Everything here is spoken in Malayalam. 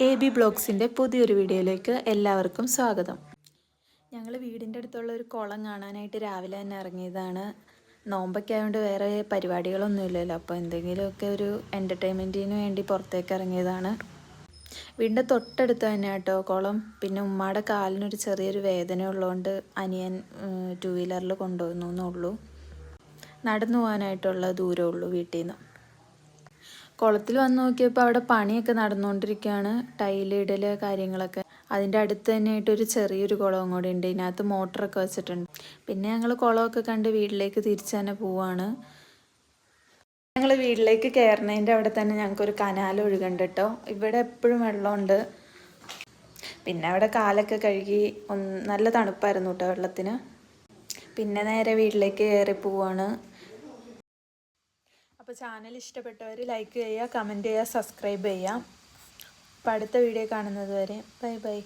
AB ബ്ലോഗ്സിൻ്റെ പുതിയൊരു വീഡിയോയിലേക്ക് എല്ലാവർക്കും സ്വാഗതം. ഞങ്ങൾ വീടിൻ്റെ അടുത്തുള്ള ഒരു കുളം കാണാനായിട്ട് രാവിലെ തന്നെ ഇറങ്ങിയതാണ്. നോമ്പൊക്കെ ആയതുകൊണ്ട് വേറെ പരിപാടികളൊന്നുമില്ലല്ലോ, അപ്പോൾ എന്തെങ്കിലുമൊക്കെ ഒരു എൻ്റർടൈൻമെൻറ്റിന് വേണ്ടി പുറത്തേക്ക് ഇറങ്ങിയതാണ്. വീടിൻ്റെ തൊട്ടടുത്ത് തന്നെ കേട്ടോ കുളം. പിന്നെ ഉമ്മയുടെ കാലിനൊരു ചെറിയൊരു വേദന ഉള്ളതുകൊണ്ട് അനിയൻ 2 വീലറിൽ കൊണ്ടുവന്നു എന്നുള്ളൂ. നടന്നു പോകാനായിട്ടുള്ള ദൂരമുള്ളൂ വീട്ടിൽ നിന്ന്. കുളത്തിൽ വന്ന് നോക്കിയപ്പോൾ അവിടെ പണിയൊക്കെ നടന്നുകൊണ്ടിരിക്കുകയാണ്, ടൈലിടൽ കാര്യങ്ങളൊക്കെ. അതിൻ്റെ അടുത്ത് തന്നെയായിട്ടൊരു ചെറിയൊരു കുളവും കൂടി ഉണ്ട്, ഇതിനകത്ത് മോട്ടറൊക്കെ വെച്ചിട്ടുണ്ട്. പിന്നെ ഞങ്ങൾ കുളമൊക്കെ കണ്ട് വീട്ടിലേക്ക് തിരിച്ച് തന്നെ പോവാണ്. ഞങ്ങൾ വീട്ടിലേക്ക് കയറുന്നതിൻ്റെ അവിടെ തന്നെ ഞങ്ങൾക്കൊരു കനാൽ ഒഴുകുന്നുണ്ട് കേട്ടോ. ഇവിടെ എപ്പോഴും വെള്ളമുണ്ട്. പിന്നെ അവിടെ കാലൊക്കെ കഴുകി നല്ല തണുപ്പായിരുന്നു കേട്ടോ വെള്ളത്തിന്. പിന്നെ നേരെ വീട്ടിലേക്ക് കയറി പോവാണ്. അപ്പോൾ ചാനൽ ഇഷ്ടപ്പെട്ടവർ ലൈക്ക് ചെയ്യുക, കമൻറ്റ് ചെയ്യുക, സബ്സ്ക്രൈബ് ചെയ്യുക. അപ്പോൾ അടുത്ത വീഡിയോ കാണുന്നത് വരെ ബൈ ബൈ.